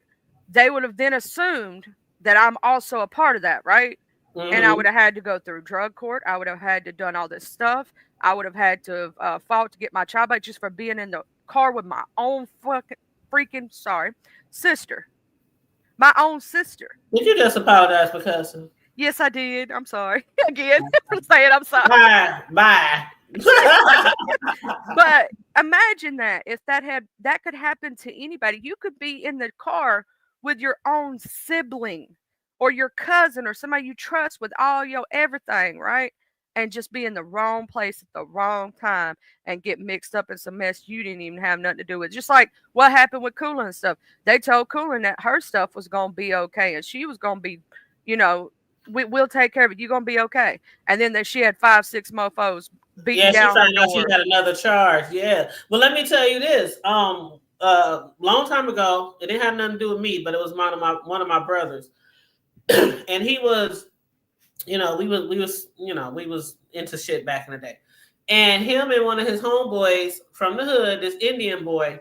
They would have then assumed that I'm also a part of that, right? And I would have had to go through drug court. I would have had to done all this stuff. I would have had to fought to get my child back just for being in the car with my own freaking sister, my own sister. Did you just apologize for cussing? Yes, I did. I'm sorry again for saying I'm sorry. Bye. But imagine that if that could happen to anybody. You could be in the car with your own sibling or your cousin or somebody you trust with all your everything, right? And just be in the wrong place at the wrong time and get mixed up in some mess you didn't even have nothing to do with. Just like what happened with Cooler and stuff. They told Cooler that her stuff was going to be okay and she was going to be, we'll take care of it. You're going to be okay. And then she had 5-6 mofos beating down her door. Yeah, she found out she had another charge. Yeah. Well, let me tell you this. Long time ago, it didn't have nothing to do with me, but it was one of my brothers. And he was, we was into shit back in the day. And him and one of his homeboys from the hood, this Indian boy,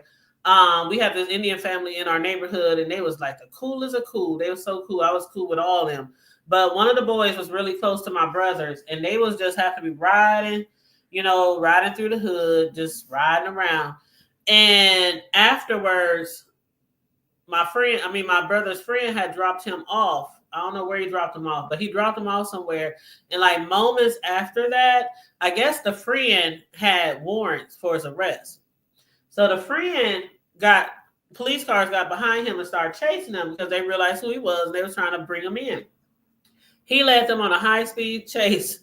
we have this Indian family in our neighborhood, and they was like the coolest of cool. They were so cool. I was cool with all of them. But one of the boys was really close to my brothers, and they was just have to be riding through the hood, just riding around. And afterwards, my brother's friend had dropped him off. I don't know where he dropped him off, but he dropped him off somewhere. And like moments after that, I guess the friend had warrants for his arrest. So the friend police cars got behind him and started chasing him because they realized who he was and they were trying to bring him in. He led them on a high-speed chase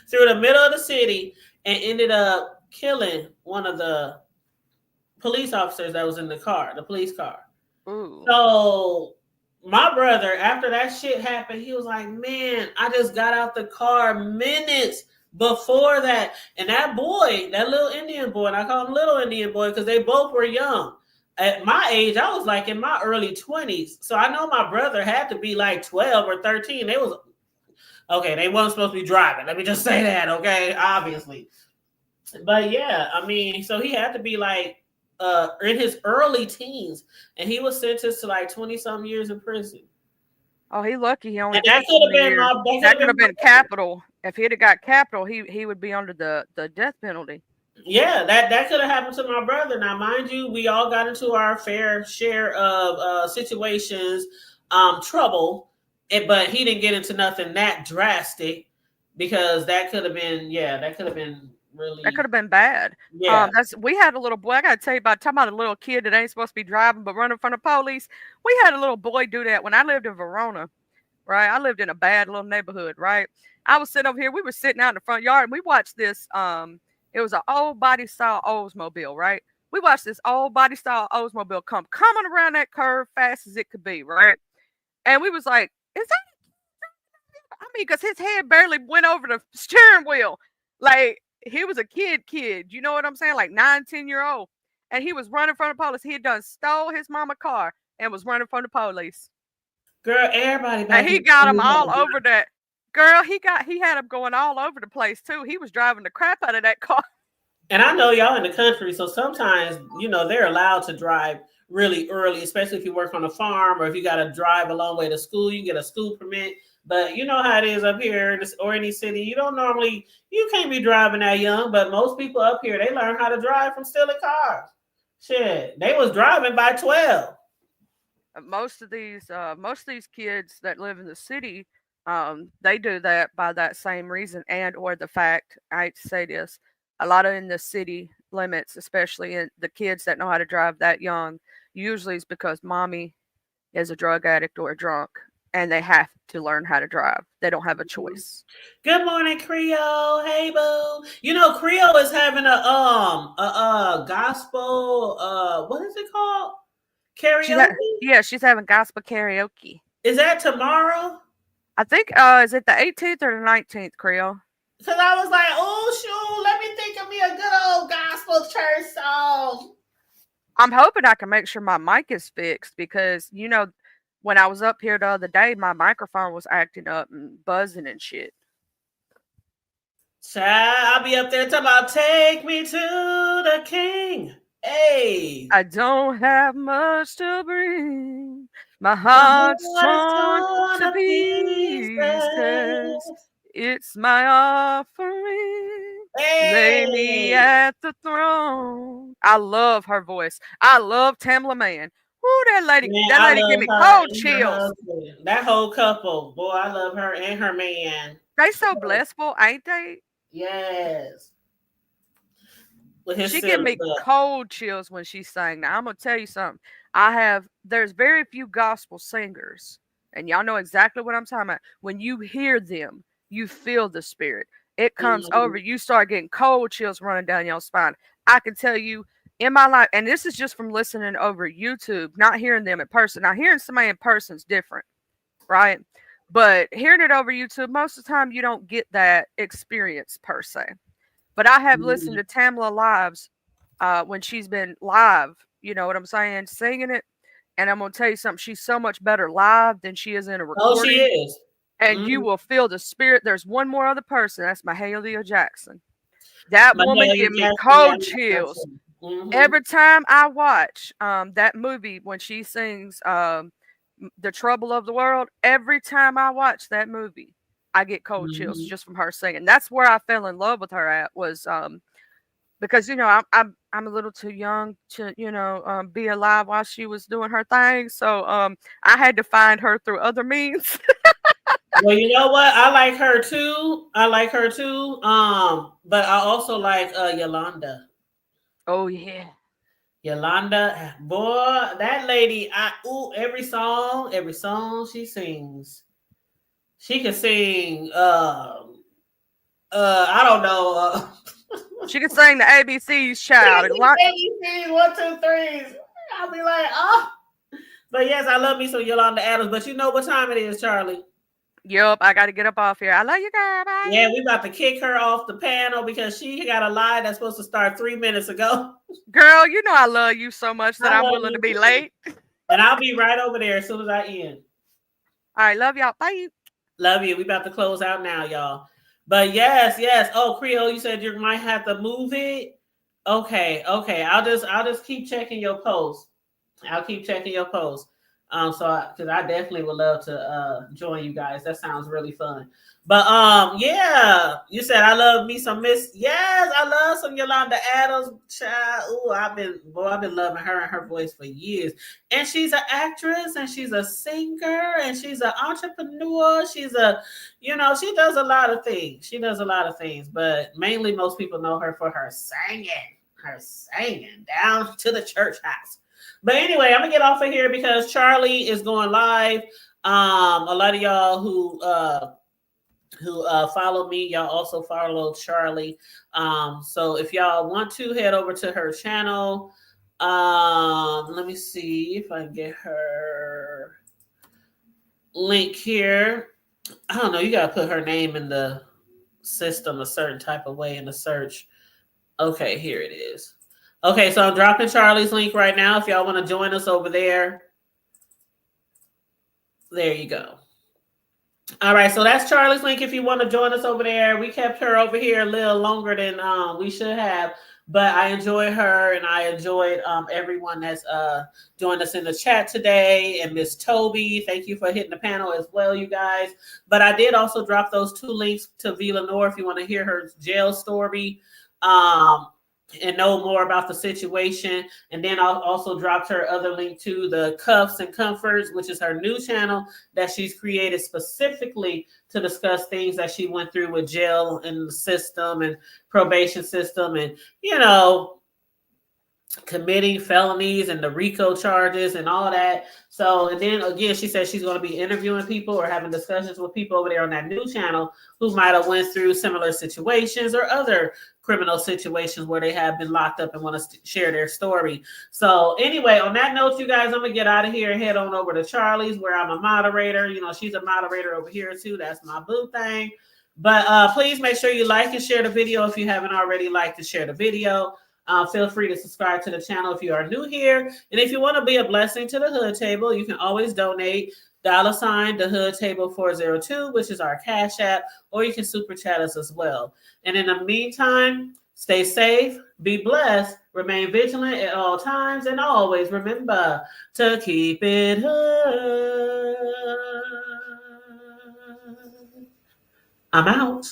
through the middle of the city and ended up killing one of the police officers that was in the police car. Ooh. So my brother, after that shit happened, he was like, man, I just got out the car minutes before that. And that boy, that little Indian boy, and I call him little Indian boy because they both were young. At my age, I was like in my early 20s. So I know my brother had to be like 12 or 13. They wasn't supposed to be driving. Let me just say that, okay? Obviously. But yeah, so he had to be like in his early teens, and he was sentenced to like 20-some years in prison. Oh, he lucky he only. That could have been capital. If he'd have got capital, he would be under the death penalty. Yeah, that could have happened to my brother. Now, mind you, we all got into our fair share of situations, trouble, but he didn't get into nothing that drastic because that could have been really. That could have been bad. Yeah. We had a little boy. I gotta tell you talking about a little kid that ain't supposed to be driving but running from the police. We had a little boy do that when I lived in Verona, right? I lived in a bad little neighborhood, right? I was sitting over here. We were sitting out in the front yard and we watched this. It was an old body style Oldsmobile, right? We watched this old body style Oldsmobile coming around that curve fast as it could be, right? And we was like, is that? Because his head barely went over the steering wheel. Like, he was a kid, you know what I'm saying? Like 9-10-year-old. And he was running from the police. He had done stole his mama car and was running from the police. Girl, everybody. And he got him all over that. Girl, he had him going all over the place too. He was driving the crap out of that car. And I know y'all in the country, so sometimes, they're allowed to drive really early, especially if you work on a farm or if you got to drive a long way to school, you get a school permit. But you know how it is up here or any city. You can't be driving that young, but most people up here, they learn how to drive from stealing cars. Shit, they was driving by 12. Most of these kids that live in the city, they do that by that same reason or the fact, I hate to say this, a lot of in the city limits, especially in the kids that know how to drive that young, usually it's because mommy is a drug addict or a drunk. And they have to learn how to drive. They don't have a choice. Good morning, Creole. Hey, boo. Creole is having a gospel. What is it called? Karaoke. She's having gospel karaoke. Is that tomorrow? I think. Is it the 18th or the 19th, Creole? Because I was like, oh shoot, let me think of me a good old gospel church song. I'm hoping I can make sure my mic is fixed because When I was up here the other day, my microphone was acting up and buzzing and shit. Child, I'll be up there talking about take me to the king. Hey. I don't have much to bring. My My heart's heart is torn torn to to pieces. pieces. It's my offering. Lay me Hey. at the throne. I love her voice. I love Tamla Man. Woo, Man, that I lady give love me her cold and her chills. husband. That whole couple. Boy, I love her and her man. They so blissful, ain't they? Yes. With his She give silly me butt. cold chills when she sang. Now I'm gonna tell you something. There's very few gospel singers, and y'all know exactly what I'm talking about. When you hear them, you feel the spirit. It comes over, Mhm. you start getting cold chills running down your spine. I can tell you in my life, and this is just from listening over YouTube, not hearing them in person. Now hearing somebody in person is different, right? But hearing it over YouTube, most of the time you don't get that experience per se. But I have listened Mhm. to Tamla lives when she's been live. You know what I'm saying? Singing it. And I'm going to tell you something. She's so much better live than she is in a Oh, she recording. is. And you Mhm. will feel the spirit. There's one more other person. That's Mahalia Jackson. That woman Mahalia give me Jackson, yeah, I cold love her chills. too. Mhm. Every time I watch that movie when she sings The Trouble of the World, every time I watch that movie, I get cold chills Mhm. just from her singing. That's where I fell in love with her at was because I'm a little too young to be alive while she was doing her thing. So I had to find her through other means. Well, you know what? I like her too. I like her too. But I also like Yolanda. Oh yeah. Yolanda, boy, that lady, every song she sings. She can sing I don't know, She could sing the ABCs, child. A lot. ABCs, 1, 2, 3s. I'll be like, oh. But yes, I love me some Yolanda Adams. But you know what time it is, Charlie? Yup, I got to get up off here. I love you, girl. Yeah, Bye. we about to kick her off the panel because she got a lie that's supposed to start 3 minutes ago. Girl, you know I love you so much that I I'm love willing to you be too. late. And I'll be right over there as soon as I end. All right, love y'all. Bye. Love you. We about to close out now, y'all. But yes, yes. Oh, Creole, you said you might have to move it. Okay, okay. I'll just keep checking your post. I'll keep checking your post. Because I definitely would love to join you guys. That sounds really fun. But yeah, you said I love me some Miss. Yes, I love some Yolanda Adams. Child, ooh, I've been loving her and her voice for years. And she's an actress, and she's a singer, and she's an entrepreneur. She does a lot of things. She does a lot of things, but mainly most people know her for her singing down to the church house. But anyway, I'm gonna get off of here because Charlie is going live. A lot of y'all who follow me, y'all also follow Charlie. So if y'all want to head over to her channel, let me see if I can get her link here. I don't know. You gotta put her name in the system a certain type of way in the search. Okay, here it is. Okay, so I'm dropping Charlie's link right now. If y'all want to join us over there, there you go. All right, so that's Charlie's link. If you want to join us over there, we kept her over here a little longer than we should have, but I enjoyed her and I enjoyed everyone that's joined us in the chat today. And Miss Toby, thank you for hitting the panel as well, you guys. But I did also drop those 2 links to VLenore if you want to hear her jail story. And know more about the situation. And then I'll also dropped her other link to the Cuffs and Comforts, which is her new channel that she's created specifically to discuss things that she went through with jail and the system and probation system and, committing felonies and the RICO charges and all that. So, and then again, she said she's going to be interviewing people or having discussions with people over there on that new channel who might have went through similar situations or other criminal situations where they have been locked up and want to share their story. So anyway, on that note, you guys, I'm going to get out of here and head on over to Charlie's where I'm a moderator. She's a moderator over here too. That's my boo thing. But please make sure you like and share the video if you haven't already liked and share the video. Feel free to subscribe to the channel if you are new here. And if you want to be a blessing to the Hood Table, you can always donate $ the Hood Table 402, which is our Cash App, or you can super chat us as well. And in the meantime, stay safe, be blessed, remain vigilant at all times, and always remember to keep it hood. I'm out.